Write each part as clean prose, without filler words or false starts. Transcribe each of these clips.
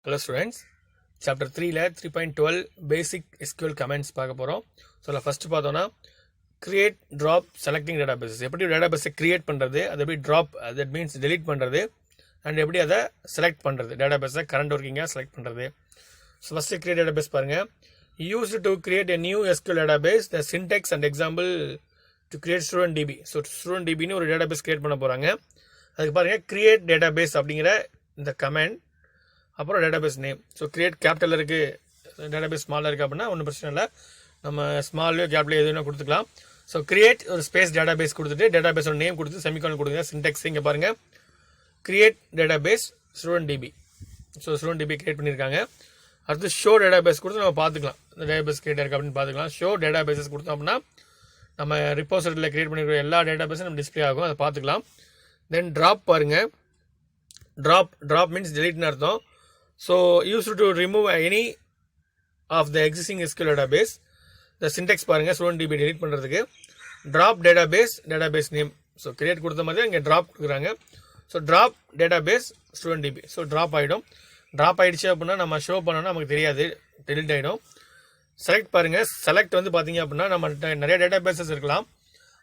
Hello students, chapter 3 ல 3.12 basic SQL commands பார்க்க போகிறோம். ஸோ ஃபஸ்ட்டு பார்த்தோன்னா create, drop, selecting databases. எப்படி டேட்டாபேஸை க்ரியேட் பண்ணுறது, அது எப்படி ட்ராப், தட் மீன்ஸ் delete பண்ணுறது, அண்ட் எப்படி அதை செலக்ட் பண்ணுறது, டேட்டாபேஸை கரண்ட் ஒர்க்கிங்காக செலக்ட் பண்ணுறது. ஸோ ஃபஸ்ட்டு create database பாருங்கள். Used to create a new SQL database, the syntax and example to create student DB. So student DBன்னு ஒரு டேட்டாபேஸ் க்ரியேட் பண்ண போகிறாங்க. அதுக்கு பாருங்கள் create database அப்படிங்கிற இந்த கமெண்ட், அப்புறம் database name. So create capital இருக்குது, டேட்டாபேஸ் ஸ்மாலில் இருக்குது அப்படின்னா ஒன்றும் பிரச்சனை இல்லை, நம்ம ஸ்மால்லையோ கேபிட்டல் எதுனா கொடுத்துக்கலாம். ஸோ கிரியேட் ஒரு ஸ்பேஸ் டேட்டாபேஸ் கொடுத்துட்டு டேட்டாபேஸோட நேம் கொடுத்து செமிகாலன் கொடுங்க. சின்டெக்ஸ் இங்கே பாருங்கள், create database student DB. So student DB create பண்ணியிருக்காங்க. அடுத்து ஷோ டேட்டாபேஸ் கொடுத்து நம்ம பார்த்துக்கலாம், இந்த டேட்டாபேஸ் கிரியேட் இருக்குது அப்படின்னு பார்த்துக்கலாம். ஷோ டேட்டாபேஸஸ் கொடுத்தோம் அப்படின்னா நம்ம ரிப்போசிட்டரியில் கிரியேட் பண்ணிருக்கிற எல்லா டேட்டாபேஸும் நம்ம டிஸ்பிளே ஆகும், அதை பார்த்துக்கலாம். தென் ட்ராப் பாருங்கள், ட்ராப் மீன்ஸ் டெலிட்னு அர்த்தம். So used to remove any of the existing SQL database. The syntax பாருங்க, student DB delete பண்ணுறதுக்கு drop database name. So create கொடுத்த மாதிரி இங்கே ட்ராப் கொடுக்குறாங்க. So drop database student DB. So drop ஆகிடும். Drop ஆகிடுச்சு அப்படின்னா நம்ம ஷோ பண்ணோன்னா நமக்கு தெரியாது, டெலிட் ஆகிடும். செலக்ட் பாருங்கள், செலக்ட் வந்து பார்த்தீங்க அப்படின்னா நம்ம நிறைய டேட்டாபேஸஸ் இருக்கலாம்,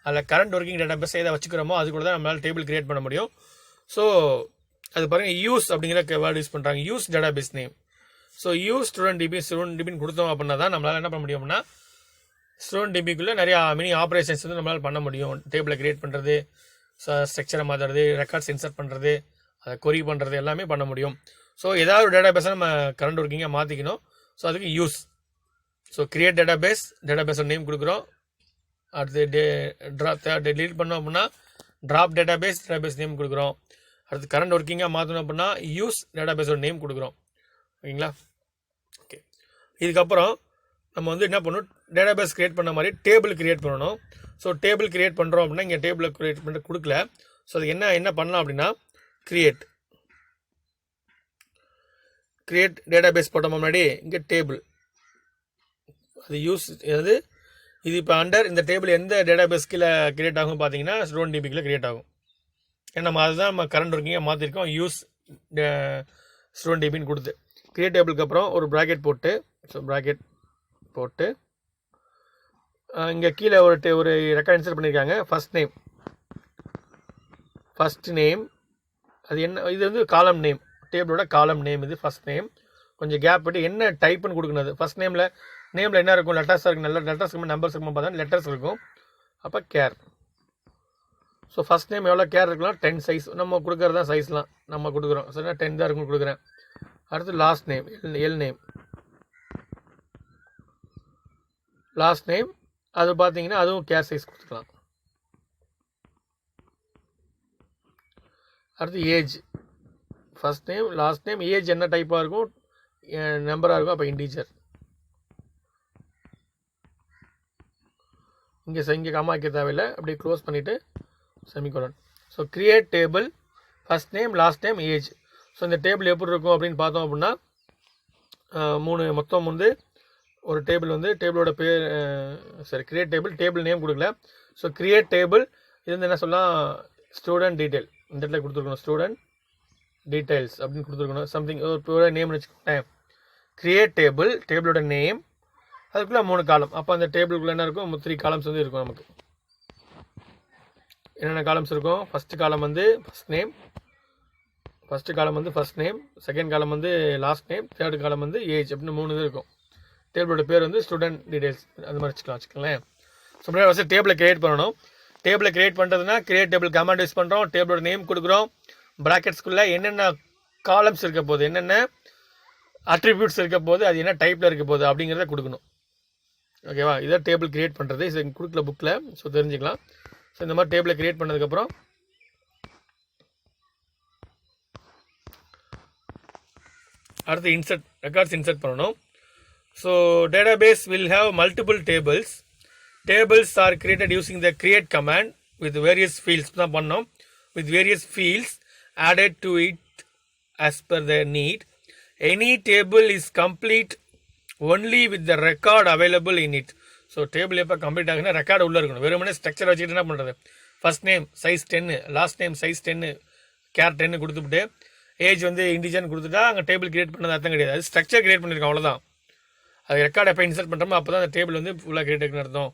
அதில் கரண்ட் ஒர்க்கிங் டேட்டாபேஸ் எதை வச்சுக்கிறோமோ அது கூட தான் நம்மளால் டேபிள் கிரியேட் பண்ண முடியும். ஸோ அது பாருங்கள், யூஸ் அப்படிங்கிற வேர்டு யூஸ் பண்ணுறாங்க, use database name. So use student டிபின்னு கொடுத்தோம் அப்படின்னா தான் நம்மளால் என்ன பண்ண முடியும் அப்படின்னா ஸ்டூடெண்ட் டிபிக்குள்ளே நிறையா மினி ஆப்ரேஷன்ஸ் வந்து நம்மளால் பண்ண முடியும். டேபிளை கிரியேட் பண்ணுறது, ஸ்ட்ரக்சரை மாற்றுறது, ரெக்கார்ட்ஸ் இன்சர்ட் பண்ணுறது, அதை கொரி பண்ணுறது எல்லாமே பண்ண முடியும். ஸோ ஏதாவது ஒரு டேட்டாபேஸை நம்ம கரண்ட் ஒர்க்கிங்காக மாற்றிக்கணும். ஸோ அதுக்கு யூஸ். ஸோ கிரியேட் டேட்டாபேஸோட நேம் கொடுக்குறோம். அடுத்து டெலீட் பண்ணோம் அப்படின்னா ட்ராப் டேட்டாபேஸ் நேம் கொடுக்குறோம். அடுத்து கரண்ட் ஒர்க்கிங்காக மாற்றணும் அப்படின்னா யூஸ் டேட்டாபேஸோட நேம் கொடுக்குறோம். ஓகேங்களா? ஓகே, இதுக்கப்புறம் நம்ம வந்து என்ன பண்ணணும், டேட்டாபேஸ் கிரியேட் பண்ண மாதிரி டேபிள் கிரியேட் பண்ணணும். ஸோ டேபிள் கிரியேட் பண்ணுறோம் அப்படின்னா இங்கே டேபிளை கிரியேட் பண்ண கொடுக்கல. ஸோ அது என்ன பண்ணலாம் அப்படின்னா கிரியேட் டேட்டாபேஸ் போட்ட முன்னாடி இங்கே டேபிள், அது யூஸ் இது இப்போ அண்டர் இந்த டேபிள் எந்த டேட்டாபேஸ் கீழே கிரியேட் ஆகும் பார்த்தீங்கன்னா ஸ்டூடெண்ட் டிபி கீழே கிரியேட் ஆகும். ஏன்னா நம்ம அதுதான் நம்ம கரண்ட் ஒர்க்கிங்காக மாற்றிருக்கோம், யூஸ் ஸ்டூடெண்ட் டிபின்னு கொடுத்து. கிரியேட் டேபிளுக்கு அப்புறம் ஒரு ப்ராக்கெட் போட்டு, ஸோ ப்ராக்கெட் போட்டு இங்கே கீழே ஒரு ரெக்கார்ட் இன்சர்ட் பண்ணியிருக்காங்க. ஃபஸ்ட் நேம் அது என்ன, இது வந்து காலம் நேம், டேபிளோட காலம் நேம், இது ஃபஸ்ட் நேம். கொஞ்சம் கேப் விட்டு என்ன டைப்புன்னு கொடுக்கணும். ஃபஸ்ட் நேமில் என்ன இருக்கும், லெட்டர்ஸாக இருக்கும், நல்ல லெட்டர்ஸ் இருக்கும், நம்பர்ஸ் இருக்கும், பார்த்தா லெட்டர்ஸ் இருக்கும். அப்போ கேர். ஸோ ஃபஸ்ட் நேம் எவ்வளோ கேர் இருக்கலாம், 10 சைஸ் நம்ம கொடுக்குறது தான், சைஸ்லாம் நம்ம கொடுக்குறோம். ஸோ 10 தான் இருக்குன்னு கொடுக்குறேன். அடுத்து லாஸ்ட் நேம் அது பார்த்தீங்கன்னா அதுவும் கேர் சைஸ் கொடுத்துக்கலாம். அடுத்து age, first name last name, age என்ன டைப்பாக இருக்கும், நம்பராக இருக்கும், அப்போ இன்டீஜர். இங்கே கம்மா வைக்க தேவையில்லை, அப்படியே க்ளோஸ் பண்ணிவிட்டு semicolon. So create table first name last name age. So இந்த டேபிள் எப்படி இருக்கும் அப்படின்னு பார்த்தோம் அப்படின்னா மொத்தம் வந்து ஒரு டேபிள் வந்து டேபிளோட பேர், கிரியேட் டேபிள் நேம் கொடுக்கல. ஸோ கிரியேட் டேபிள் இது வந்து என்ன சொல்லலாம், ஸ்டூடெண்ட் டீட்டெயில் இந்த இடத்துல கொடுத்துருக்கணும், ஸ்டூடெண்ட் டீட்டெயில்ஸ் அப்படின்னு கொடுத்துருக்கணும். சம்திங் ஒரு நேம்னு வச்சுக்கோங்க. கிரியேட் டேபிளோட நேம், அதுக்குள்ளே 3 காலம். அப்போ அந்த டேபிளுக்குள்ளே என்ன இருக்கும், 3 காலம்ஸ் வந்து இருக்கும். நமக்கு என்னென்ன காலம்ஸ் இருக்கும், ஃபஸ்ட்டு காலம் வந்து ஃபஸ்ட் நேம், செகண்ட் காலம் வந்து லாஸ்ட் நேம், தேர்ட் காலம் வந்து ஏஜ் அப்படின்னு 3 இது இருக்கும். டேபிளோட பேர் வந்து ஸ்டூடெண்ட் டீடைல்ஸ் அந்த மாதிரி வச்சுக்கலாம். ஸோ முன்னாடி ஃபஸ்ட்டு டேபிளை கிரியேட் பண்ணணும். டேபிளை கிரியேட் பண்ணுறதுனா கிரியேட் டேபிள் கமாண்ட் யூஸ் பண்ணுறோம். டேபிளோட நேம் கொடுக்குறோம், ப்ராக்கெட்ஸ்குள்ளே என்னென்ன காலம்ஸ் இருக்க போகுது, என்னென்ன அட்ரிபியூட்ஸ் இருக்க போது, அது என்ன டைப்பில் இருக்க போகுது அப்படிங்கிறத கொடுக்கணும். ஓகேவா? இதான் டேபிள் கிரியேட் பண்ணுறது. இது கொடுக்கல புக்கில், ஸோ தெரிஞ்சுக்கலாம். ஸோ இந்த மாதிரி டேபிளை கிரியேட் பண்ணதுக்கப்புறம் அடுத்து ரெக்கார்ட்ஸ் இன்சர்ட் பண்ணணும். So database will have multiple tables are created using the create command with various fields தான் பண்ணோம். With various fields added to it as per the need. Any table is complete only with the record available in it. So table எப்போ complete ஆகுனா record உள்ளே இருக்கணும். வெறுமனே structure வச்சுக்கிட்டு என்ன பண்ணுறது, first name size 10, last name size 10, care 10 கொடுத்துட்டு age வந்து இண்டிஜன் கொடுத்துட்டா அங்கே டேபிள் கிரியேட் பண்ணது அர்த்தம் கிடையாது. அது ஸ்ட்ரக்சர் கிரியேட் பண்ணியிருக்கோம், அவ்வளோதான். அது ரெக்கார்ட் எப்போ இன்சர்ட் பண்ணுறோமோ அப்போ தான் அந்த டேபிள் வந்து ஃபுல்லாக கிரியேட் இருக்குன்னு அர்த்தம்.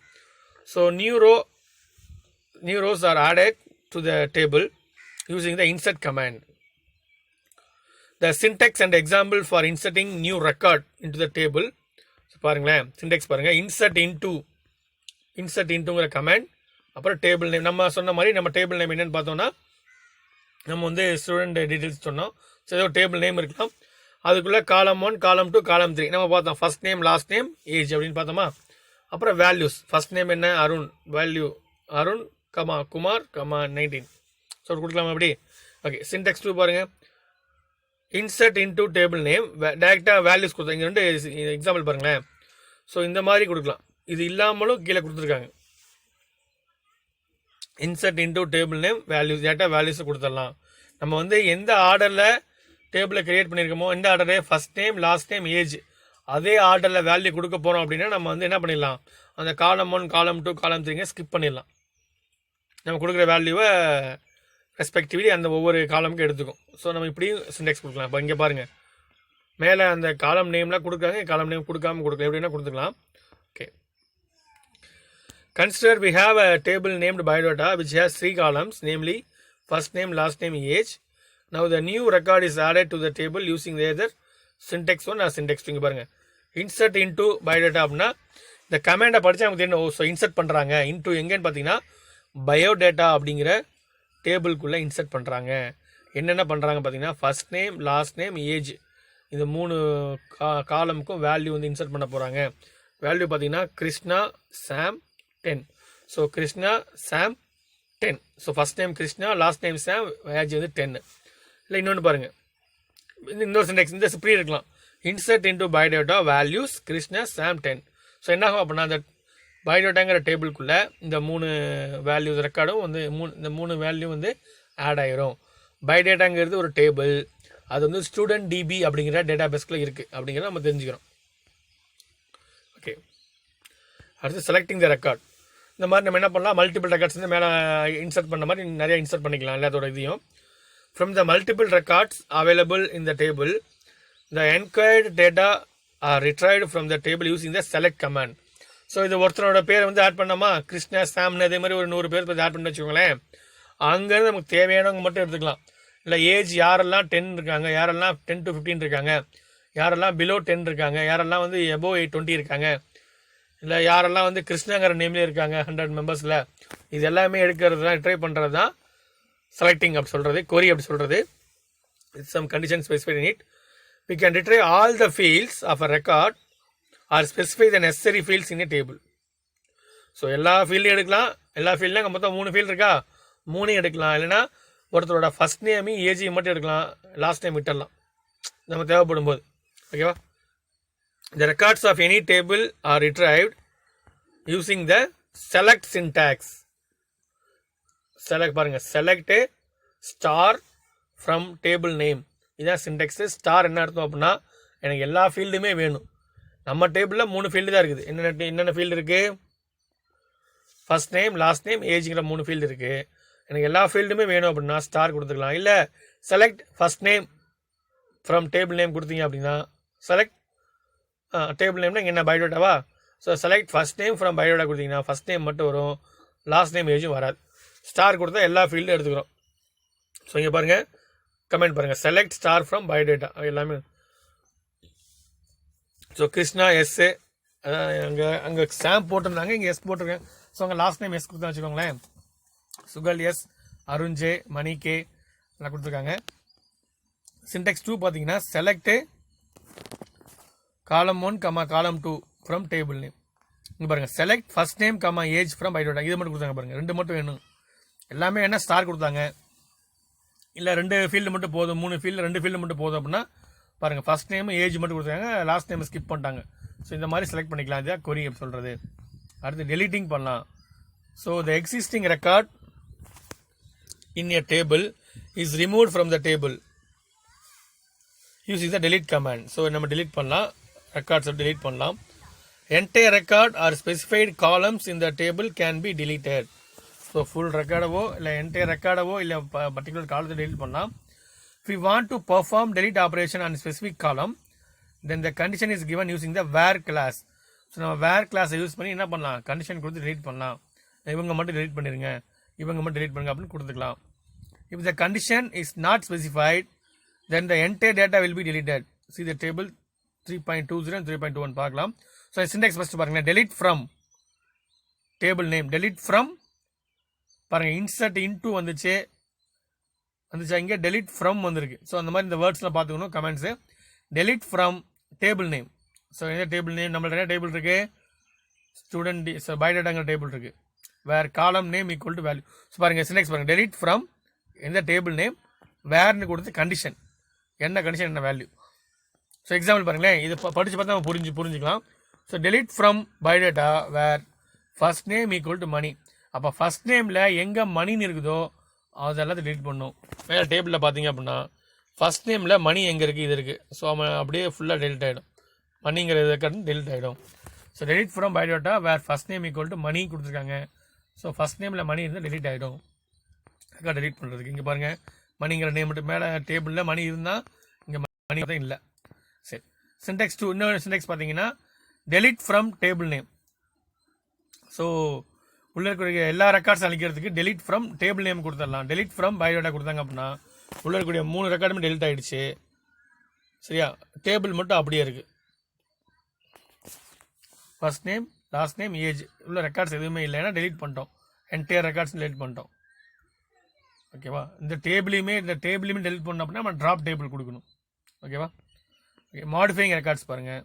So new rows are added to the table using the insert command. The syntax and example for inserting new record into the table. So பாருங்களேன், syntax பாருங்கள். insert intoங்கிற கமாண்ட், அப்புறம் டேபிள் நேம். நம்ம சொன்ன மாதிரி நம்ம டேபிள் நேம் என்னென்னு பார்த்தோம்னா, நம்ம வந்து ஸ்டூடெண்ட் டீட்டெயில்ஸ் சொன்னோம். ஸோ ஏதோ டேபிள் நேம் இருக்கலாம். அதுக்குள்ளே காலம் 1, காலம் 2, காலம் 3 நம்ம பார்த்தோம். First name, last name, age அப்படின்னு பார்த்தோமா. அப்புறம் வேல்யூஸ், ஃபர்ஸ்ட் நேம் என்ன, அருண், வேல்யூ அருண், குமார், 19. ஸோ கொடுக்கலாமா அப்படி? ஓகே. சின்டெக்ஸ் 2 பாருங்கள். இன்சர்ட் இன்டூ டேபிள் நேம், டேரெக்டாக வேல்யூஸ் கொடுத்தா. இங்கே 2 எக்ஸாம்பிள் பாருங்களேன். ஸோ இந்த மாதிரி கொடுக்கலாம். இது இல்லாமலும் கீழே கொடுத்துருக்காங்க. Insert into table name, values, டேரெக்டாக வேல்யூஸை கொடுத்துடலாம். நம்ம வந்து எந்த ஆர்டரில் டேபிளை கிரியேட் பண்ணியிருக்கோமோ, எந்த order, first name, last name, age, அதே ஆர்டரில் வேல்யூ கொடுக்க போகிறோம் அப்படின்னா நம்ம வந்து என்ன பண்ணிடலாம், அந்த காலம் 1, காலம் 2, காலம் 3 ஸ்கிப் பண்ணிடலாம். நம்ம கொடுக்குற வேல்யூவை ரெஸ்பெக்டிவ்லி அந்த ஒவ்வொரு காலமுக்கும் எடுத்துக்கும். ஸோ நம்ம இப்படியும் சின்டெக்ஸ் கொடுக்கலாம். இப்போ இங்கே பாருங்கள், மேலே அந்த காலம் நேம்லாம் கொடுக்குறாங்க, காலம் நேம் கொடுக்காம கொடுக்கலாம், எப்படின்னா கொடுத்துக்கலாம். Okay. Consider we have a table named biodata which has 3 columns, namely first name, last name, age. Now the new record is added to the table using either syntax 1 or syntax 2. இங்கே பாருங்கள், insert into biodata அப்படின்னா இந்த கமெண்டை படித்தா நமக்கு என்ன, so insert பண்ணுறாங்க. Into எங்கேன்னு பார்த்தீங்கன்னா பயோடேட்டா அப்படிங்கிற டேபிள்குள்ளே இன்சர்ட் பண்ணுறாங்க. என்னென்ன பண்ணுறாங்க பார்த்தீங்கன்னா, first name, last name, age, இந்த 3 காலமுக்கும் வேல்யூ வந்து இன்சர்ட் பண்ண போகிறாங்க. வேல்யூ பார்த்தீங்கன்னா Krishna, Sam, 10. So Krishna, Sam, 10. So first name Krishna, last name Sam, age வந்து 10. இல்லை இன்னொன்று பாருங்கள், இன்னொரு சின்டெக்ஸ் இந்த இப்படி இருக்கலாம். Insert into biodata values Krishna, Sam, 10. So என்ன ஆகும் அப்படின்னா, அந்த பயோடேட்டாங்கிற டேபிளுக்குள்ளே இந்த 3 வேல்யூஸ் ரெக்கார்டும் வந்து இந்த 3 வேல்யூ வந்து ஆட் ஆகிரும். பயோடேட்டாங்கிறது ஒரு டேபிள், அது வந்து ஸ்டூடெண்ட் டிபி அப்படிங்கிற டேட்டா பேஸ்க்குள்ளே இருக்குது அப்படிங்கிறத நம்ம தெரிஞ்சுக்கிறோம். ஓகே. அடுத்து செலக்டிங் த ரெக்கார்ட். இந்த மாதிரி நம்ம என்ன பண்ணலாம், மல்டிபிள் ரெக்கார்ட்ஸ் வந்து மேலே இன்சர்ட் பண்ண மாதிரி நிறைய இன்சர்ட் பண்ணிக்கலாம் எல்லாத்தோட இதையும். From the multiple records available in the table, the enquired data are retrieved from the table using the select command. So இது ஒருத்தரோட பேரை வந்து ஆட் பண்ணோமா, கிருஷ்ணா, சாம்னு அதே மாதிரி ஒரு 100 பேர் ஆட் பண்ணி வச்சுக்கோங்களேன். அங்கேருந்து நமக்கு தேவையானவங்க மட்டும் எடுத்துக்கலாம். இல்லை ஏஜ் யாரெல்லாம் 10 இருக்காங்க, யாரெல்லாம் 10 to 15 இருக்காங்க, யாரெல்லாம் பிலோ 10 இருக்காங்க, யாரெல்லாம் வந்து எபோவ் 20 இருக்காங்க, இல்லை யாரெல்லாம் வந்து கிருஷ்ணாங்கிற நேம்லேயே இருக்காங்க 100 மெம்பர்ஸில், இது எல்லாமே எடுக்கிறது தான், ட்ரை பண்ணுறது தான் செலக்டிங் அப்படி சொல்கிறது, கொரி அப்படி சொல்கிறது. It's some condition specified in it. We can retrieve all the fields of a record or specify the necessary fields in a table. So எல்லா ஃபீல்டையும் எடுக்கலாம். எல்லா ஃபீல்ட்லாம் அங்கே மொத்தம் 3 ஃபீல்டு இருக்கா, 3 எடுக்கலாம். இல்லைனா ஒருத்தரோட ஃபர்ஸ்ட் நேமையும் ஏஜையும் மட்டும் எடுக்கலாம், லாஸ்ட் நேம் விட்டுடலாம் நம்ம தேவைப்படும் போது. ஓகேவா? The records of any table are retrieved using the select syntax. Select பாருங்கள், select star from table name. இதான் சின்டெக்ஸு. ஸ்டார் என்ன அர்த்தம் அப்படின்னா, எனக்கு எல்லா ஃபீல்டுமே வேணும். நம்ம டேபிளில் 3 ஃபீல்டு தான் இருக்குது. என்னென்ன ஃபீல்டு இருக்குது, ஃபர்ஸ்ட் நேம், லாஸ்ட் நேம், ஏஜுங்கிற 3 ஃபீல்டு இருக்குது. எனக்கு எல்லா ஃபீல்டுமே வேணும் அப்படின்னா ஸ்டார் கொடுத்துக்கலாம். இல்லை select first name from table name கொடுத்தீங்க அப்படின்னா, செலக்ட் டேபிள் நேம்னா இங்கே என்ன பயோடேட்டாவா, so select first name from biodata கொடுத்தீங்கன்னா ஃபர்ஸ்ட் நேம் மட்டும் வரும், லாஸ்ட் நேம் ஏஜும் வராது. ஸ்டார் கொடுத்தா எல்லா ஃபீல்டும் எடுத்துக்கிறோம். ஸோ இங்கே பாருங்கள், கமெண்ட் பாருங்கள், செலக்ட் ஸ்டார் ஃப்ரம் பயோடேட்டா எல்லாமே. ஸோ கிருஷ்ணா எஸ்ஸு, அங்கே சாம் போட்டிருந்தாங்க, இங்கே எஸ் போட்டிருக்கேன். ஸோ அங்கே லாஸ்ட் நேம் எஸ் கொடுத்தா வச்சுக்கோங்களேன். சுகல் எஸ், அருண் ஜே, மணி கே எல்லாம் கொடுத்துருக்காங்க. சின்டெக்ஸ் 2 பார்த்தீங்கன்னா செலக்ட் காலம் 1, காலம் 2 ஃப்ரம் டேபிள் நேம். இங்கே பாருங்கள், select first name, age from biodata. இது மட்டும் கொடுத்தாங்க பாருங்கள், 2 மட்டும் வேணும். எல்லாமே என்ன ஸ்டார் கொடுத்தாங்க. இல்லை 2 ஃபீல்டு மட்டும் போதும், 3 ஃபீல்டு 2 ஃபீல்டு மட்டும் போதும் அப்படின்னா பாருங்கள், ஃபர்ஸ்ட் நேம் ஏஜ் மட்டும் கொடுத்தாங்க, லாஸ்ட் நேம் ஸ்கிப் பண்ணிட்டாங்க. ஸோ இந்த மாதிரி செலக்ட் பண்ணிக்கலாம். இதுதான் கொரி அப்படி சொல்கிறது. அடுத்து டெலிட்டிங் பண்ணலாம். So the existing record in a table is removed from the table using the delete command. So நம்ம டெலிட் பண்ணலாம், ரெக்கார்ட்ஸை டெலிட் பண்ணலாம். Entire record or specified columns in the table can be deleted. So full ரெக்கார்டவோ இல்லை entire ரெக்கார்டவோ இல்லை particular காலத்தை delete பண்ணலாம். If we want to perform delete operation on a specific column, then the condition is given using the where class. So நம்ம வேர் கிளாஸை use பண்ணி என்ன பண்ணலாம், கண்டிஷன் கொடுத்து delete பண்ணலாம். இவங்க மட்டும் delete பண்ணிடுங்க, இவங்க மட்டும் delete பண்ணுங்க அப்படின்னு கொடுத்துக்கலாம். If the condition is not specified, then the entire data will be deleted. See the table 3.20 and 3.21 பார்க்கலாம். ஸோ syntax first பாருங்க, delete from table name, delete from பாருங்க, insert into வந்துச்சு இங்கே delete from வந்திருக்கு. So அந்த மாதிரி இந்த வேர்ட்ஸ்லாம் பார்த்துக்கணும். Comments delete from table name. So என்ன டேபிள் நேம், நம்மள்ட்ட என்ன டேபிள் இருக்கு, ஸ்டூடெண்ட் பயோடேட்டாங்கிற டேபிள் இருக்கு. Where column name equal to value. So பாருங்க சின்டெக்ஸ் பாருங்க, delete from எந்த டேபிள் நேம், வேர்னு கொடுத்து கண்டிஷன், என்ன கண்டிஷன் என்ன வேல்யூ. ஸோ எக்ஸாம்பிள் பாருங்களேன், இது படித்து பார்த்தா நம்ம புரிஞ்சுக்கலாம். So delete from biodata where first name equal to Mani. அப்போ ஃபர்ஸ்ட் நேமில் எங்கே மணின்னு இருக்குதோ அதெல்லாம் delete பண்ணும். வேறு டேபிளில் பார்த்தீங்க அப்படின்னா ஃபர்ஸ்ட் நேமில் மணி எங்கே இருக்குது, இது இருக்குது. ஸோ அவன் அப்படியே ஃபுல்லாக delete ஆகிடும், மணிங்கிற இதுக்காக delete ஆகிடும். So delete from biodata where first name equal to Mani கொடுத்துருக்காங்க. ஸோ ஃபர்ஸ்ட் நேமில் மணி இருந்தால் delete ஆகிடும். அதுக்காக delete பண்ணுறதுக்கு இங்கே பாருங்கள், மணிங்கிற நேம் மட்டும் மேலே டேபிளில் மணி இருந்தால் இங்கே மணி தான் இல்லை. சரி, சின்டெக்ஸ் 2 இன்னொரு சின்டெக்ஸ் பார்த்தீங்கன்னா delete from table name. So உள்ள இருக்கக்கூடிய எல்லா ரெக்கார்ட்ஸ் அழிக்கிறதுக்கு delete from டேபிள் நேம் கொடுத்துடலாம். delete from பயோடேட்டா கொடுத்தாங்க அப்படின்னா உள்ள இருக்கக்கூடிய 3 ரெக்கார்டுமே delete ஆகிடுச்சு. சரியா, டேபிள் மட்டும் அப்படியே இருக்குது. First name, last name, age உள்ள ரெக்கார்ட்ஸ் எதுவுமே இல்லைன்னா delete பண்ணிட்டோம். என்டையர் ரெக்கார்ட்ஸ் delete பண்ணிட்டோம். ஓகேவா, இந்த டேபிளையுமே delete பண்ணோம் அப்படின்னா நம்ம ட்ராப் டேபிள் கொடுக்கணும். ஓகேவா. ஓகே, மாடிஃபைங் ரெக்கார்ட்ஸ் பாருங்கள்,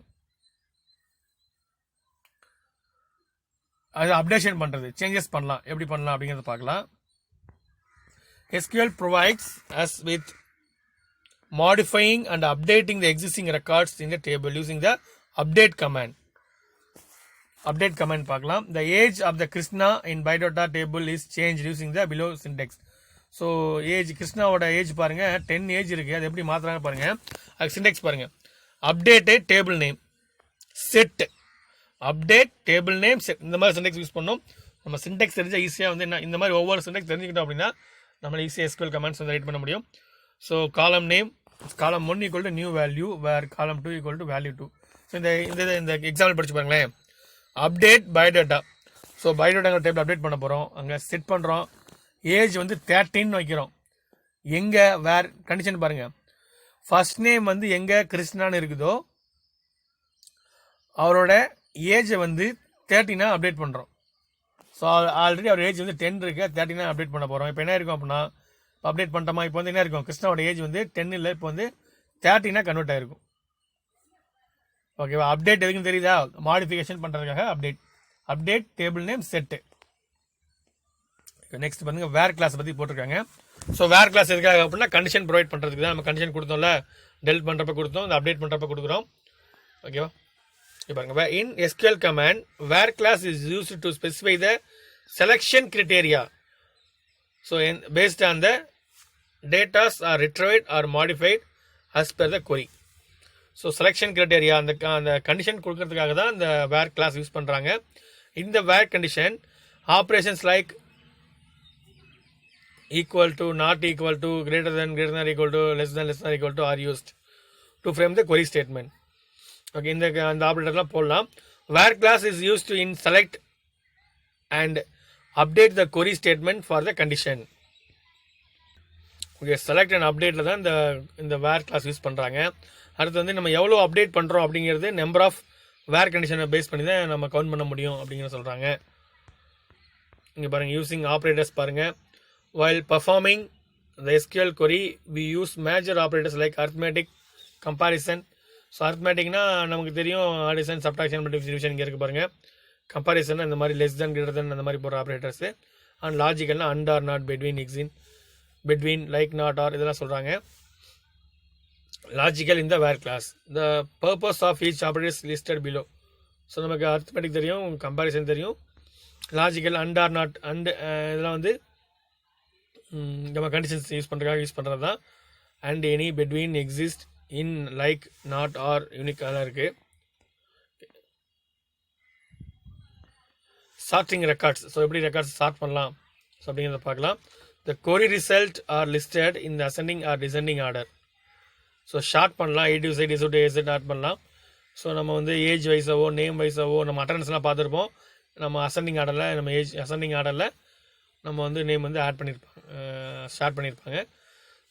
அது அப்டேஷன் பண்ணுறது, சேஞ்சஸ் பண்ணலாம், எப்படி பண்ணலாம் அப்படிங்கிறத பார்க்கலாம். SQL provides us with modifying and updating the existing records in the table using the update command. Update command பார்க்கலாம். The age of the Krishna in biodata table is changed using the below syntax. So age, கிருஷ்ணாவோட age பாருங்கள் 10 age இருக்குது. அது எப்படி மாற்றுறாங்க பாருங்கள். அது சின்டெக்ஸ் பாருங்கள், updated table name set, update table name set, இந்த மாதிரி சின்டெக்ஸ் யூஸ் பண்ணோம். நம்ம சின்டெக்ஸ் தெரிஞ்சால் ஈஸியாக வந்து என்ன, இந்த மாதிரி ஒவ்வொரு சின்டெக்ஸ் தெரிஞ்சுக்கிட்டோம் அப்படின்னா நம்மளை ஈஸியாக SQL கமெண்ட்ஸ் வந்து ரைட் பண்ண முடியும். ஸோ காலம் name, column 1 equal to new value where column 2 equal to value 2. So இந்த எக்ஸாம்பிள் படிச்சு பாருங்களேன். Update biodata. ஸோ பயோடேட்டாங்கிற டேபிள் அப்டேட் பண்ண போகிறோம். அங்கே செட் பண்ணுறோம், ஏஜ் வந்து 13 வைக்கிறோம். எங்கே வேர் கண்டிஷன் பாருங்கள், ஃபர்ஸ்ட் நேம் வந்து எங்கே கிருஷ்ணான்னு இருக்குதோ அவரோட ஏஜை வந்து 13 அப்டேட் பண்ணுறோம். ஸோ ஆல்ரெடி அவர் ஏஜ் வந்து 10 இருக்கு, 13 அப்டேட் பண்ண போகிறோம். இப்போ என்ன இருக்கும் அப்படின்னா, இப்போ அப்டேட் பண்ணிட்டோமா, இப்போ வந்து என்ன இருக்கும், கிருஷ்ணாவோட ஏஜ் வந்து 10 இல்லை, இப்போ வந்து 13 கன்வெர்ட் ஆகிருக்கும். ஓகேவா. அப்டேட் எதுக்குன்னு தெரியுதா, மாடிஃபிகேஷன் பண்ணுறதுக்காக update table name set. Next பாருங்க, வேர் கிளாஸ் பற்றி போட்டிருக்காங்க. ஸோ வேர் கிளாஸ் எதுக்காக அப்படின்னா கண்டிஷன் ப்ரொவைட் பண்ணுறதுக்கு தான். நம்ம கண்டிஷன் கொடுத்தோம்ல, டெலிட் பண்ணுறப்ப கொடுத்தோம், இந்த அப்டேட் பண்ணுறப்ப கொடுக்குறோம். ஓகேவா. இப்போ பாருங்க, in SQL command where class is used to specify the selection criteria. So based on the data are retrieved or modified as per the query. So selection criteria அந்த condition கொடுக்கறதுக்காக தான் இந்த வேர் கிளாஸ் யூஸ் பண்ணுறாங்க. இந்த where condition operations like equal to, not equal to, greater than equal to, less than equal to are used to frame the query statement. Okay, இந்த ஆப்ரேட்டர்லாம் போடலாம். Where clause is used to in select and update the query statement for the condition. Okay, select and அப்டேட்டில் தான் இந்த where clause use பண்ணுறாங்க. அடுத்து வந்து நம்ம எவ்வளோ அப்டேட் பண்ணுறோம் அப்படிங்கிறது நம்பர் ஆஃப் வேர் கண்டிஷனை பேஸ் பண்ணி தான் நம்ம கவுண்ட் பண்ண முடியும் அப்படிங்கிற சொல்கிறாங்க. இங்கே பாருங்கள், யூஸிங் ஆப்ரேட்டர்ஸ் பாருங்கள். While performing the SQL query, we use major operators like arithmetic, comparison. So அரித்மேட்டிக்னா நமக்கு தெரியும், அடிஷன், சப்ட்ராக்ஷன், மல்டிப்ளிகேஷன், டிவிஷன் இங்கே இருக்குது பாருங்கள். கம்பாரிசன் இந்த மாதிரி லெஸ் தென், கிரேட்டர் தென் அந்த மாதிரி போகிற ஆப்ரேட்டர்ஸு. அண்ட் லாஜிக்கல்னா அண்ட் ஆர் நாட், பெட்வீன், எக்ஸின், பெட்வீன், லைக், நாட், ஆர் இதெல்லாம் சொல்கிறாங்க. லாஜிக்கல் இந்த where clause. The purpose of each operators listed below. So நமக்கு அரித்மேட்டிக் தெரியும், கம்பாரிசன் தெரியும், logical and or not, and இதெல்லாம் வந்து நம்ம கண்டிஷன்ஸ் யூஸ் பண்ணுறதுக்காக யூஸ் பண்ணுறது தான். And any, between, exist, in, like, not, or, unique அதெல்லாம் இருக்குது. Sorting records. ஸோ எப்படி ரெக்கார்ட்ஸ் சார்ட் பண்ணலாம் ஸோ அப்படிங்கிறத பார்க்கலாம். The query result are listed in the ascending or descending order. So sort பண்ணலாம், A to Z, Z to AZ add பண்ணலாம். So நம்ம வந்து ஏஜ் வைஸாவோ நேம் வைஸாவோ நம்ம அட்டண்டன்ஸ்லாம் பார்த்துருப்போம். நம்ம அசெண்டிங் ஆர்டரில் நம்ம அசெண்டிங் ஆர்டரில் நம்ம வந்து நேம் வந்து ஆட் பண்ணியிருப்பாங்க, ஸ்டார்ட் பண்ணியிருப்பாங்க.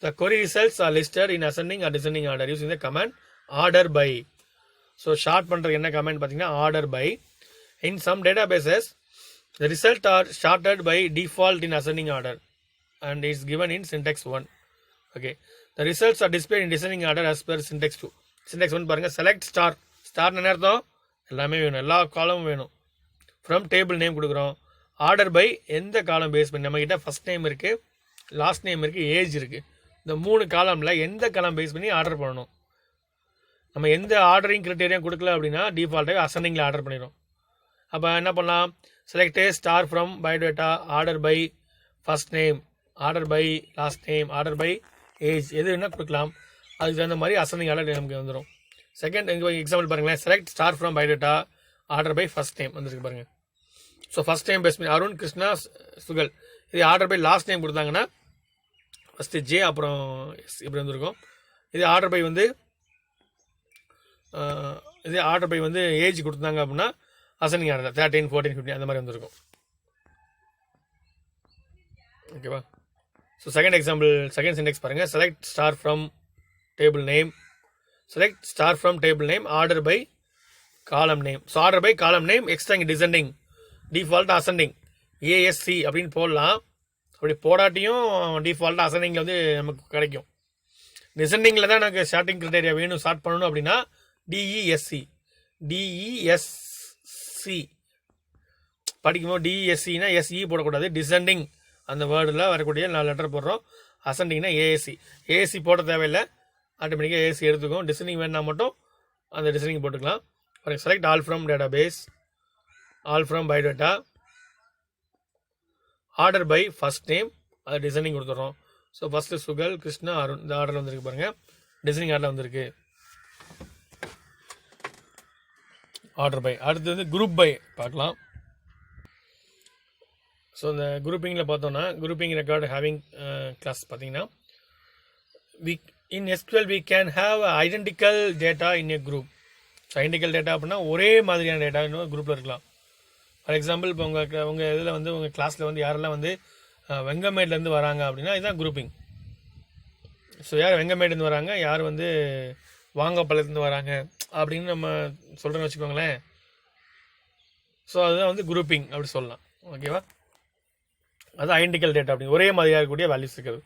The query results are listed in ascending or descending order using the command order by. So short பண்ணுறது என்ன கமெண்ட் பார்த்தீங்கன்னா order by. In some databases, the results are sorted by default in ascending order and is given in syntax 1. Okay, the results are displayed in descending order as per syntax 2. Syntax 1 பாருங்க, select star என்ன அர்த்தம், எல்லாமே வேணும், எல்லா காலமும் வேணும். From table name கொடுக்குறோம். Order by எந்த காலம் பேஸ் பண்ணி, நம்மக்கிட்ட ஃபஸ்ட் நேம் இருக்குது, லாஸ்ட் நேம் இருக்குது, ஏஜ் இருக்குது. இந்த 3 காலமில் எந்த காலம் பேஸ் பண்ணி ஆர்டர் பண்ணணும். நம்ம எந்த ஆர்டரிங் க்ரைட்டீரியா கொடுக்கல அப்படின்னா டிஃபால்ட்டாக அசெண்டிங்கில் ஆர்டர் பண்ணிடும். அப்போ என்ன பண்ணலாம், select star from biodata, order by first name, order by last name, order by age, எது வேணால் கொடுக்கலாம். அதுக்கு தகுந்த மாதிரி அசெண்டிங் ஆர்டர் நமக்கு வந்துடும். செகண்ட் எக்ஸாம்பிள் பாருங்களேன், select star from biodata, order by first name வந்துருக்கு பாருங்கள். ஸோ ஃபஸ்ட் நேம் பேஸ் பண்ணி அருண் கிருஷ்ணா சுகல். இது ஆர்டர் பை லாஸ்ட் நேம் கொடுத்தாங்கன்னா ஃபஸ்ட்டு ஜே அப்புறம் எஸ் இப்படி வந்துருக்கும். இது ஆர்டர் பை வந்து ஏஜ் கொடுத்தாங்க அப்படின்னா அசெண்டிங் ஆர்டர் 13, 14, 15 அந்த மாதிரி வந்துருக்கும். ஓகேவா. So second example, second syntax பாருங்கள், select star from table name, select star from table name, order by column name. So order by column name extra இங்கே டிசெண்டிங், டிஃபால்ட்டாக அசெண்டிங் ஏஎஸ்சி அப்படின்னு போடலாம். அப்படி போடாட்டியும் டிஃபால்ட்டாக அசெண்டிங்கில் வந்து நமக்கு கிடைக்கும். டிசெண்டிங்கில் தான் எனக்கு ஸ்டார்டிங் க்ரைட்டேரியா வேணும், ஸ்டார்ட் பண்ணணும் அப்படின்னா டிஇஎஸ்சி படிக்கும்போது டிஇஎஸ்சினா எஸ்இ போடக்கூடாது. டிசெண்டிங் அந்த வேர்டில் வரக்கூடிய 4 லெட்டர் போடுறோம். அசெண்டிங்னா ஏஎஸ்சி போட தேவையில்லை, ஆட்டோமேட்டிக்காக ஏஎஸ்சி எடுத்துக்கும். டிசெண்டிங் வேணுன்னா மட்டும் அந்த டிசெண்டிங் போட்டுக்கலாம். Select all from database, all from biodata, order by first name, அது டிசைனிங் கொடுத்துட்றோம். ஸோ ஃபஸ்ட்டு சுகல் கிருஷ்ணா அருண் இந்த ஆர்டரில் வந்திருக்கு பாருங்கள், டிசைனிங் ஆர்டரில் வந்திருக்கு. Order by. அடுத்து வந்து குரூப் பை பார்க்கலாம். ஸோ இந்த குரூப்பிங்கில் பார்த்தோன்னா குரூப்பிங் ரெக்கார்டு ஹேவிங் கிளாஸ் பார்த்தீங்கன்னா இன் SQL we can have identical data in a group. So identical data அப்படின்னா ஒரே மாதிரியான டேட்டா இன்னும் குரூப்பில் இருக்கலாம். ஃபார் எக்ஸாம்பிள் இப்போ உங்கள் இதில் வந்து உங்கள் கிளாஸில் வந்து யாரெல்லாம் வந்து வெங்கமேட்லேருந்து வராங்க அப்படின்னா இதுதான் குரூப்பிங். ஸோ யார் வெங்கமேட்லேருந்து வராங்க, யார் வந்து வாங்கப்பள்ளத்துலேருந்து வராங்க அப்படின்னு நம்ம சொல்கிறோன்னு வச்சுக்கோங்களேன். ஸோ அதுதான் வந்து குரூப்பிங் அப்படி சொல்லலாம். ஓகேவா. அது ஐடென்டிக்கல் டேட்டா அப்படி ஒரே மாதிரியாக இருக்கக்கூடிய வேல்யூஸ் இருக்கிறது.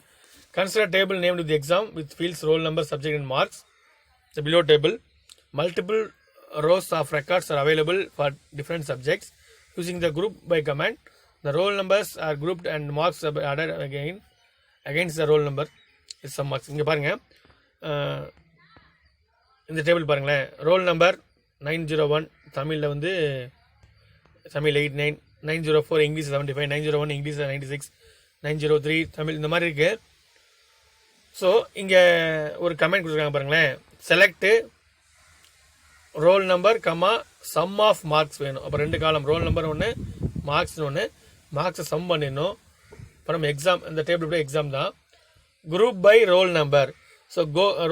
Consider table name with exam with fields roll number subject and marks. The below table multiple rows of records are available for different subjects. Using the group by command, the roll numbers are grouped and marks are added against the roll number with some marks. இங்கே பாருங்கள், இந்த table பாருங்களேன். Roll number 901 தமிழில் வந்து Tamil 89, 904 English 75, 901 English 96, 903 Tamil இந்த மாதிரி இருக்குது. So இங்கே ஒரு கமெண்ட் கொடுத்துருக்காங்க பாருங்களேன், select roll number comma sum of marks வேணும். அப்போ 2 காலம், ரோல் நம்பர் ஒன்று, மார்க்ஸ்னு ஒன்று. மார்க்ஸை சம் பண்ணிடணும். அப்புறம் எக்ஸாம், இந்த டேபிள் கூட எக்ஸாம் தான். Group by roll number. So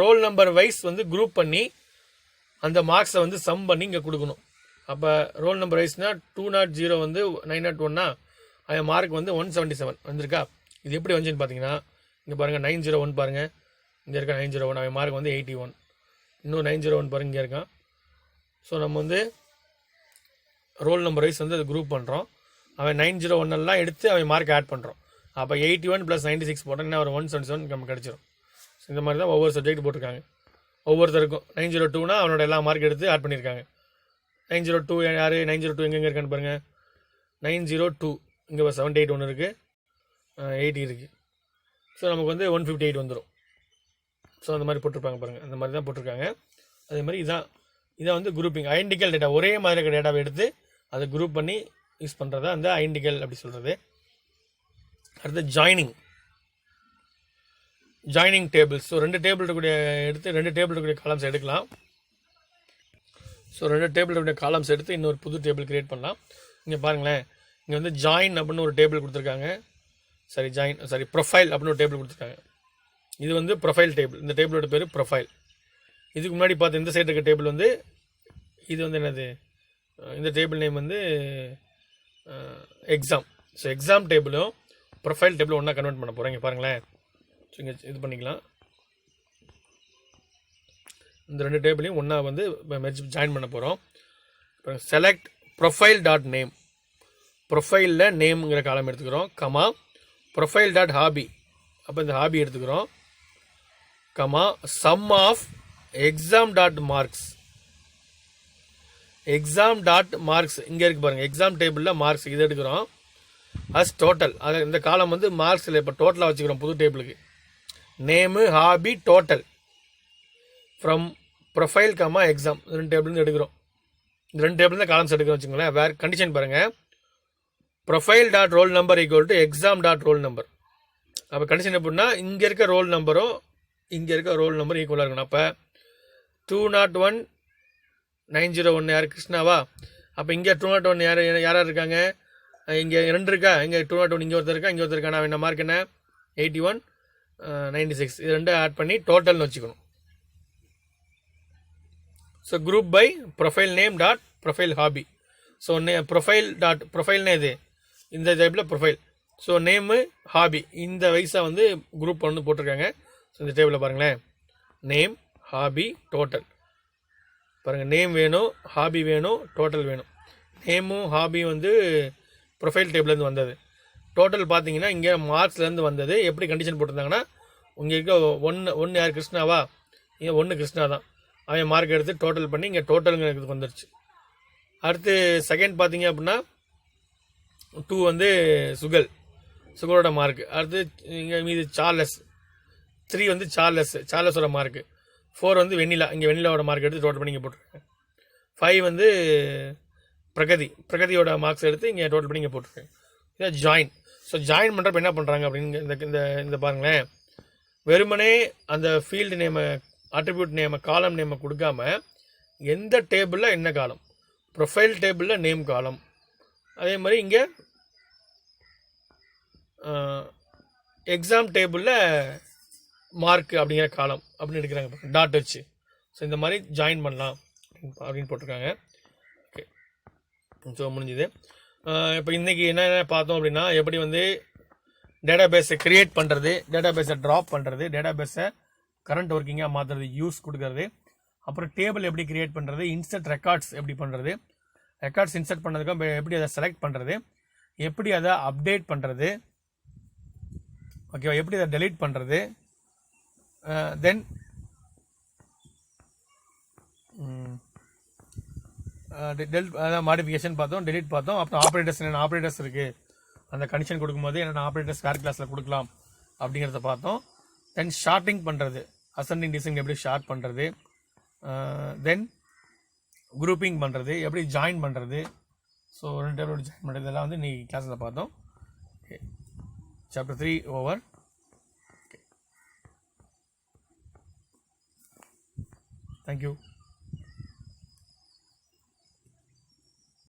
roll number wise வந்து குரூப் பண்ணி அந்த மார்க்ஸை வந்து சம் பண்ணி இங்கே கொடுக்கணும். அப்போ ரோல் நம்பர் வைஸ்னால் 200 வந்து 901னா அவன் மார்க் வந்து 177 வந்திருக்கா. இது எப்படி வந்துச்சுன்னு பார்த்தீங்கன்னா இங்கே பாருங்கள், 901 பாருங்கள், இங்கே இருக்கா 901, அவன் மார்க் வந்து 81. இன்னும் 901 பாருங்கள் இங்கே இருக்கான். ஸோ நம்ம வந்து ரோல் நம்பர் வைஸ் வந்து அது குரூப் பண்ணுறோம். அவன் 901 எடுத்து அவன் மார்க் ஆட் பண்ணுறோம். அப்போ 81 + 96 போட்டோன்னா ஒரு 177 நமக்கு கிடச்சிரும். ஸோ இந்த மாதிரி தான் ஒவ்வொரு சப்ஜெக்ட் போட்டிருக்காங்க. ஒவ்வொருத்தருக்கும் 902னா அவனோட எல்லா மார்க் எடுத்து ஆட் பண்ணியிருக்காங்க. 902 யார், 902 எங்கெங்கே இருக்கான்னு பாருங்கள். 902 இங்கே 78 ஒன்று இருக்குது, 80 இருக்குது. ஸோ நமக்கு வந்து 158 வந்துடும். ஸோ அந்த மாதிரி போட்டிருப்பாங்க பாருங்கள், அந்த மாதிரி தான் போட்டிருக்காங்க. அதே மாதிரி இதான் வந்து குரூப்பிங். ஐடென்டிக்கல் டேட்டா ஒரே மாதிரி இருக்கிற டேட்டாவை எடுத்து அதை குரூப் பண்ணி யூஸ் பண்ணுறதா அந்த ஐடென்டிக்கல் அப்படி சொல்கிறது. அடுத்து ஜாயினிங் டேபிள்ஸ். ஸோ 2 டேபிள் இருக்கக்கூடிய எடுத்து 2 டேபிள் இருக்கக்கூடிய காலம்ஸ் எடுக்கலாம். ஸோ 2 டேபிள் இருக்கக்கூடிய காலம்ஸ் எடுத்து இன்னொரு புது டேபிள் கிரியேட் பண்ணலாம். இங்கே பாருங்களேன், இங்கே வந்து ஜாயின் அப்படின்னு ஒரு டேபிள் கொடுத்துருக்காங்க. ப்ரொஃபைல் அப்படின்னு ஒரு டேபிள் கொடுத்துருக்காங்க. இது வந்து ப்ரொஃபைல் டேபிள். இந்த டேபிளோட பேர் ப்ரொஃபைல். இதுக்கு முன்னாடி பார்த்து இந்த சைடு இருக்க டேபிள் வந்து இது வந்து என்னது, இந்த டேபிள் நேம் வந்து எக்ஸாம். ஸோ எக்ஸாம் டேபிளும் ப்ரொஃபைல் டேபிளும் ஒன்றா கன்வெர்ட் பண்ண போகிறேன். இங்கே பாருங்களேன், ஸோ இங்கே இது பண்ணிக்கலாம். இந்த 2 டேபிளையும் ஒன்றா வந்து ஜாயின் பண்ண போகிறோம். இப்போ செலக்ட் ப்ரொஃபைல் டாட் நேம். ப்ரொஃபைலில் நேம்ங்கிற காலம் எடுத்துக்கிறோம், கமா ப்ரொஃபைல் டாட் ஹாபி. அப்போ இந்த ஹாபி எடுத்துக்கிறோம், comma sum of exam dot marks. Exam dot marks இங்கே இருக்கு பாருங்கள், எக்ஸாம் டேபிளில் மார்க்ஸ் இது எடுக்கிறோம். As total. அது இந்த காலம் வந்து மார்க்ஸில் இப்போ டோட்டலாக வச்சுக்கிறோம் புது டேபிளுக்கு. Name hobby total from profile comma exam 2 டேபிள்னு எடுக்கிறோம். இந்த 2 டேபிள் தான் காலம்ஸ் எடுக்கிறோம் வச்சுக்கோங்களேன். வேறு கண்டிஷன் பாருங்கள், profile dot roll number equal to exam dot roll number. அப்போ கண்டிஷன் எப்படின்னா இங்கே இருக்க ரோல் நம்பரும் இங்கே இருக்க ரோல் நம்பர் ஈக்குவலாக இருக்கணும். அப்போ 201-901 யார், கிருஷ்ணாவா? அப்போ இங்கே 201 யாராக இருக்காங்க, இங்கே 2 இருக்கா, இங்கே 201 இங்கே ஒருத்தர் இருக்கா, இங்கே ஒருத்தர் இருக்கா. நான் என்ன மார்க் என்ன 81-96 இது 2 ஆட் பண்ணி டோட்டல்னு வச்சுக்கணும். So group by profile name dot profile hobby. So profile dot ப்ரொஃபைல்னு இது இந்த டைப்பில் ப்ரொஃபைல். ஸோ நேமு ஹாபி இந்த வயசாக வந்து குரூப் ஒன்று போட்டிருக்காங்க. ஸோ இந்த டேபிளில் பாருங்களேன், நேம் ஹாபி டோட்டல். பாருங்கள், நேம் வேணும், ஹாபி வேணும், டோட்டல் வேணும். நேமும் ஹாபியும் வந்து ப்ரொஃபைல் டேபிள்லேருந்து வந்தது. டோட்டல் பார்த்தீங்கன்னா இங்கே மார்க்ஸ்லேருந்து வந்தது. எப்படி கண்டிஷன் போட்டிருந்தாங்கன்னா இங்கே இருக்க ஒன்று யார், கிருஷ்ணாவா? இங்கே 1 கிருஷ்ணா தான். அவன் மார்க் எடுத்து டோட்டல் பண்ணி இங்கே டோட்டலுங்கிறது வந்துருச்சு. அடுத்து செகண்ட் பார்த்தீங்க அப்படின்னா 2 வந்து சுகலோட மார்க். அடுத்து இங்கே மீது சார்லஸ். 3 வந்து சார்லஸோட மார்க்கு. 4 வந்து வெண்ணிலா. இங்கே வெண்ணிலாவோட மார்க் எடுத்து டோட்டல் பண்ணி இங்கே போட்டிருக்கேன். 5 வந்து பிரகதியோட மார்க்ஸ் எடுத்து இங்கே டோட்டல் பண்ணி இங்கே போட்டிருக்கேன். இதான் ஜாயின். ஸோ ஜாயின் பண்ணுறப்ப என்ன பண்ணுறாங்க அப்படின்னு இந்த பாருங்களேன், வெறுமனே அந்த ஃபீல்டு நேமை, அட்ரிபியூட் நேமை, காலம் நேமை கொடுக்காம எந்த டேபிளில் என்ன காலம், ப்ரொஃபைல் டேபிளில் நேம் காலம், அதே மாதிரி இங்கே எக்ஸாம் டேபிளில் மார்க் அப்படிங்கிற காலம் அப்படின்னு எடுக்கிறாங்க டாட் வச்சு. ஸோ இந்த மாதிரி ஜாயின் பண்ணலாம் அப்படின்னு போட்டிருக்காங்க. ஓகே, ஸோ முடிஞ்சுது. இப்போ இன்றைக்கி என்ன பார்த்தோம் அப்படின்னா, எப்படி வந்து டேட்டா பேஸை க்ரியேட் பண்ணுறது, டேட்டா பேஸை ட்ராப் பண்ணுறது, டேட்டா பேஸை கரண்ட் ஒர்க்கிங்காக மாற்றுறது, யூஸ் கொடுக்கறது, அப்புறம் டேபிள் எப்படி க்ரியேட் பண்ணுறது, இன்சர்ட் ரெக்கார்ட்ஸ் எப்படி பண்ணுறது, ரெக்கார்ட்ஸ் இன்சர்ட் பண்ணதுக்கு எப்படி அதை செலக்ட் பண்ணுறது, எப்படி அதை அப்டேட் பண்ணுறது, ஓகேவா, எப்படி அதை டெலீட் பண்ணுறது, தென் மாடிஃபிகேஷன் பார்த்தோம், டெலீட் பார்த்தோம். அப்புறம் ஆப்ரேட்டர்ஸ் என்னென்ன ஆப்ரேட்டர்ஸ் இருக்குது, அந்த கண்டிஷன் கொடுக்கும்போது என்னென்ன ஆப்ரேட்டர்ஸ் வேறு கிளாஸில் கொடுக்கலாம் அப்படிங்கிறத பார்த்தோம். தென் ஷார்ட்டிங் பண்ணுறது, அசெண்டிங் டிசெண்டிங் எப்படி ஷார்ட் பண்ணுறது, தென் குரூப்பிங் பண்ணுறது, எப்படி ஜாயின் பண்ணுறது. ஸோ 2 டேபிளோட ஜாயின் பண்ணுறது இதெல்லாம் வந்து இன்றைக்கி கிளாஸில் பார்த்தோம். Okay, chapter 3 over. Okay, thank you.